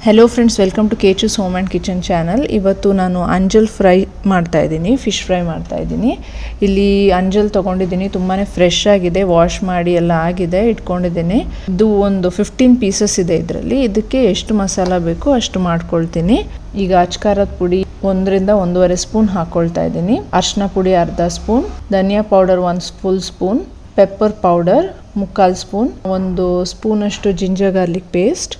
Hello friends welcome to केचूस home and kitchen channel. इवत्तु नानु अंजल फ्रೈ ಮಾಡ್ತಾ ಇದ್ದೀನಿ, ಫಿಶ್ ಫ್ರೈ ಮಾಡ್ತಾ ಇದ್ದೀನಿ। ಇಲ್ಲಿ ಅಂಜಲ್ ತಗೊಂಡಿದ್ದೀನಿ, ತುಂಬಾನೇ ಫ್ರೆಶ್ ಆಗಿದೆ, ವಾಶ್ ಮಾಡಿ ಎಲ್ಲ ಆಗಿದೆ, ಇಟ್ಕೊಂಡಿದ್ದೀನಿ। ಇದು ಒಂದು 15 ಪೀಸಸ್ ಇದೆ ಇದರಲ್ಲಿ। ಇದಕ್ಕೆ ಎಷ್ಟು ಮಸಾಲಾ ಬೇಕು ಅಷ್ಟು ಮಾಡ್ಕೊಳ್ತೀನಿ। ಈಗ ಅಚ್ಕಾರದ ಪುಡಿ 1 ರಿಂದ 1.5 ಸ್ಪೂನ್ ಹಾಕೊಳ್ತಾ ಇದ್ದೀನಿ, ಅರಿಶಿನ ಪುಡಿ ಅರ್ಧ ಸ್ಪೂನ್, ಧನಿಯಾ powder 1 full spoon, pepper powder 3/4 spoon, 1 spoon ಅಷ್ಟು ಜಿಂಜರ್ ಗಾರ್ಲಿಕ್ ಪೇಸ್ಟ್,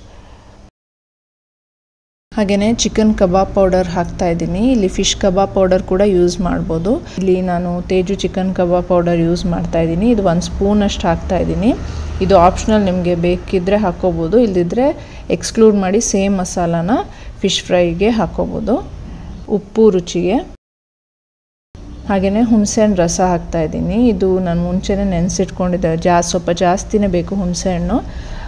ಹಾಗೇನೇ ಚಿಕನ್ ಕಬಾಬ್ ಪೌಡರ್ ಹಾಕ್ತಾ ಇದ್ದೀನಿ। ಇಲ್ಲಿ ಫಿಶ್ ಕಬಾಬ್ ಪೌಡರ್ ಕೂಡ ಯೂಸ್ ಮಾಡ್ಬೋದು। ಇಲ್ಲಿ ನಾನು Teju chicken kebab powder use ಮಾಡ್ತಾ ಇದ್ದೀನಿ, ಇದು 1 ಸ್ಪೂನ್ ಅಷ್ಟು ಹಾಕ್ತಾ ಇದ್ದೀನಿ। ಇದು ಆಪ್ಷನಲ್, ನಿಮಗೆ ಬೇಕಿದ್ರೆ ಹಾಕೋಬೋದು, ಇಲ್ಲದಿದ್ರೆ ಎಕ್ಸ್ಕ್ಲೂಡ್ ಮಾಡಿ ಸೇಮ್ ಮಸಾಲಾನ ಫಿಶ್ ಫ್ರೈಗೆ ಹಾಕೋಬೋದು। ಉಪ್ಪು ರುಚಿಗೆ, ಹಾಗೇನೇ ಹುಣಸೆಹಣ್ಣು ರಸ ಹಾಕ್ತಾ ಇದ್ದೀನಿ। ಇದು ನಾನು ಮುಂಚೆನೇ ನೆನೆಸಿಟ್ಕೊಂಡಿದ್ದೆ, ಸ್ವಲ್ಪ ಜಾಸ್ತಿನೇ ಬೇಕು ಹುಣಸೆಹಣ್ಣು।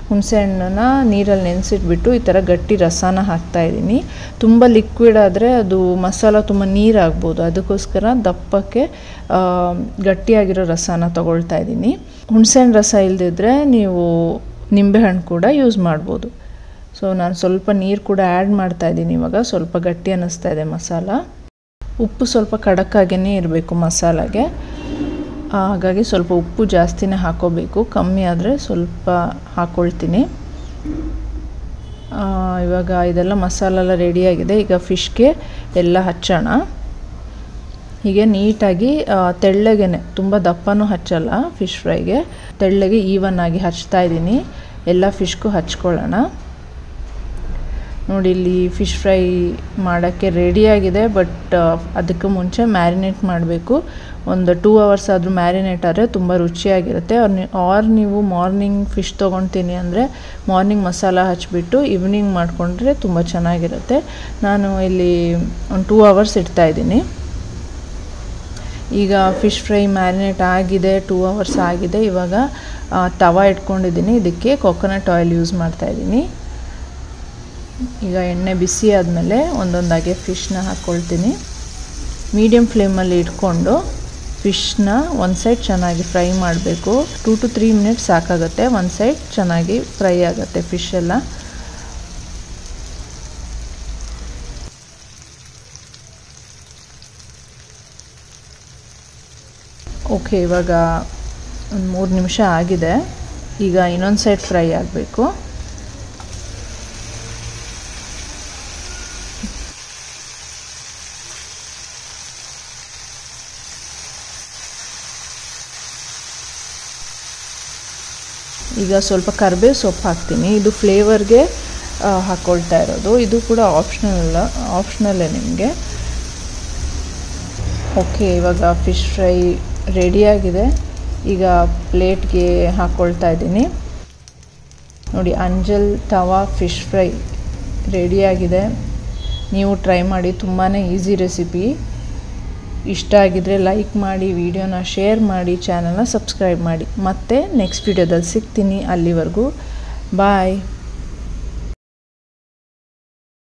ಹುಣಸೆಹಣ್ಣನ್ನ ನೀರಲ್ಲಿ ನೆನೆಸಿಟ್ಬಿಟ್ಟು ಈ ಥರ ಗಟ್ಟಿ ರಸನ ಹಾಕ್ತಾ ಇದ್ದೀನಿ। ತುಂಬ ಲಿಕ್ವಿಡ್ ಆದರೆ ಅದು ಮಸಾಲ ತುಂಬ ನೀರಾಗ್ಬೋದು, ಅದಕ್ಕೋಸ್ಕರ ದಪ್ಪಕ್ಕೆ ಗಟ್ಟಿಯಾಗಿರೋ ರಸನ ತಗೊಳ್ತಾ ಇದ್ದೀನಿ। ಹುಣಸೆಹಣ್ಣು ರಸ ಇಲ್ಲದಿದ್ದರೆ ನೀವು ನಿಂಬೆಹಣ್ಣು ಕೂಡ ಯೂಸ್ ಮಾಡ್ಬೋದು। ಸೊ ನಾನು ಸ್ವಲ್ಪ ನೀರು ಕೂಡ ಆ್ಯಡ್ ಮಾಡ್ತಾ ಇದ್ದೀನಿ, ಇವಾಗ ಸ್ವಲ್ಪ ಗಟ್ಟಿ ಅನ್ನಿಸ್ತಾ ಇದೆ ಮಸಾಲ। ಉಪ್ಪು ಸ್ವಲ್ಪ ಖಡಕ್ಕಾಗೇ ಇರಬೇಕು ಮಸಾಲಾಗೆ, ಹಾಗಾಗಿ ಸ್ವಲ್ಪ ಉಪ್ಪು ಜಾಸ್ತಿನೇ ಹಾಕೋಬೇಕು, ಕಮ್ಮಿ ಆದರೆ ಸ್ವಲ್ಪ ಹಾಕ್ಕೊಳ್ತೀನಿ। ಇವಾಗ ಇದೆಲ್ಲ ಮಸಾಲ ಎಲ್ಲ ರೆಡಿಯಾಗಿದೆ, ಈಗ ಫಿಶ್ಗೆ ಎಲ್ಲ ಹಚ್ಚೋಣ। ಹೀಗೆ ನೀಟಾಗಿ ತೆಳ್ಳಗೆ, ತುಂಬ ದಪ್ಪನೂ ಹಚ್ಚಲ್ಲ, ಫಿಶ್ ಫ್ರೈಗೆ ತೆಳ್ಳಗೆ ಈವನ್ ಆಗಿ ಹಚ್ತಾ ಇದ್ದೀನಿ, ಎಲ್ಲ ಫಿಶ್ಗೂ ಹಚ್ಕೊಳ್ಳೋಣ। ನೋಡಿ ಇಲ್ಲಿ ಫಿಶ್ ಫ್ರೈ ಮಾಡೋಕ್ಕೆ ರೆಡಿಯಾಗಿದೆ, ಬಟ್ ಅದಕ್ಕೆ ಮುಂಚೆ ಮ್ಯಾರಿನೇಟ್ ಮಾಡಬೇಕು। ಒಂದು 2 ಅವರ್ಸ್ ಆದರೂ ಮ್ಯಾರಿನೇಟ್ ಆದರೆ ತುಂಬ ರುಚಿಯಾಗಿರುತ್ತೆ। ನೀವು ಮಾರ್ನಿಂಗ್ ಫಿಶ್ ತೊಗೊಳ್ತೀನಿ ಅಂದರೆ ಮಾರ್ನಿಂಗ್ ಮಸಾಲ ಹಚ್ಚಿಬಿಟ್ಟು ಈವ್ನಿಂಗ್ ಮಾಡಿಕೊಂಡ್ರೆ ತುಂಬ ಚೆನ್ನಾಗಿರುತ್ತೆ। ನಾನು ಇಲ್ಲಿ ಒಂದು 2 ಅವರ್ಸ್ ಇಡ್ತಾಯಿದ್ದೀನಿ। ಈಗ ಫಿಶ್ ಫ್ರೈ ಮ್ಯಾರಿನೇಟ್ ಆಗಿದೆ, 2 ಅವರ್ಸ್ ಆಗಿದೆ। ಇವಾಗ ತವಾ ಇಟ್ಕೊಂಡಿದ್ದೀನಿ, ಇದಕ್ಕೆ ಕೊಕೊನಟ್ ಆಯಿಲ್ ಯೂಸ್ ಮಾಡ್ತಾಯಿದ್ದೀನಿ। ಈಗ ಎಣ್ಣೆ ಬಿಸಿ ಆದಮೇಲೆ ಒಂದೊಂದಾಗೆ ಫಿಶ್ನ ಹಾಕ್ಕೊಳ್ತೀನಿ। ಮೀಡಿಯಮ್ ಫ್ಲೇಮಲ್ಲಿ ಇಟ್ಕೊಂಡು ಫಿಶ್ನ ಒಂದು ಸೈಡ್ ಚೆನ್ನಾಗಿ ಫ್ರೈ ಮಾಡಬೇಕು, 2 to 3 ಮಿನಿಟ್ಸ್ ಸಾಕಾಗುತ್ತೆ, ಒಂದು ಸೈಡ್ ಚೆನ್ನಾಗಿ ಫ್ರೈ ಆಗುತ್ತೆ ಫಿಶ್ ಎಲ್ಲ। ಓಕೆ, ಇವಾಗ ಒಂದು 3 ನಿಮಿಷ ಆಗಿದೆ, ಈಗ ಇನ್ನೊಂದು ಸೈಡ್ ಫ್ರೈ ಆಗಬೇಕು। ಈಗ ಸ್ವಲ್ಪ ಕರಿಬೇವು ಸೊಪ್ಪು ಹಾಕ್ತೀನಿ, ಇದು ಫ್ಲೇವರ್ಗೆ ಹಾಕ್ಕೊಳ್ತಾ ಇರೋದು, ಇದು ಕೂಡ ಆಪ್ಷನಲ್ಲೇ ನಿಮಗೆ। ಓಕೆ, ಇವಾಗ ಫಿಶ್ ಫ್ರೈ ರೆಡಿಯಾಗಿದೆ, ಈಗ ಪ್ಲೇಟ್ಗೆ ಹಾಕ್ಕೊಳ್ತಾ ಇದ್ದೀನಿ। ನೋಡಿ, ಅಂಜಲ್ ತವಾ ಫಿಶ್ ಫ್ರೈ ರೆಡಿಯಾಗಿದೆ, ನೀವು ಟ್ರೈ ಮಾಡಿ, ತುಂಬಾ ಈಸಿ ರೆಸಿಪಿ। ಇಷ್ಟ ಆಗಿದ್ರೆ ಲೈಕ್ ಮಾಡಿ, ವಿಡಿಯೋನ ಶೇರ್ ಮಾಡಿ, ಚಾನಲ್ನ ಸಬ್ಸ್ಕ್ರೈಬ್ ಮಾಡಿ। ಮತ್ತೆ ನೆಕ್ಸ್ಟ್ ವಿಡಿಯೋದಲ್ಲಿ ಸಿಗ್ತೀನಿ, ಅಲ್ಲಿವರೆಗೂ ಬಾಯ್।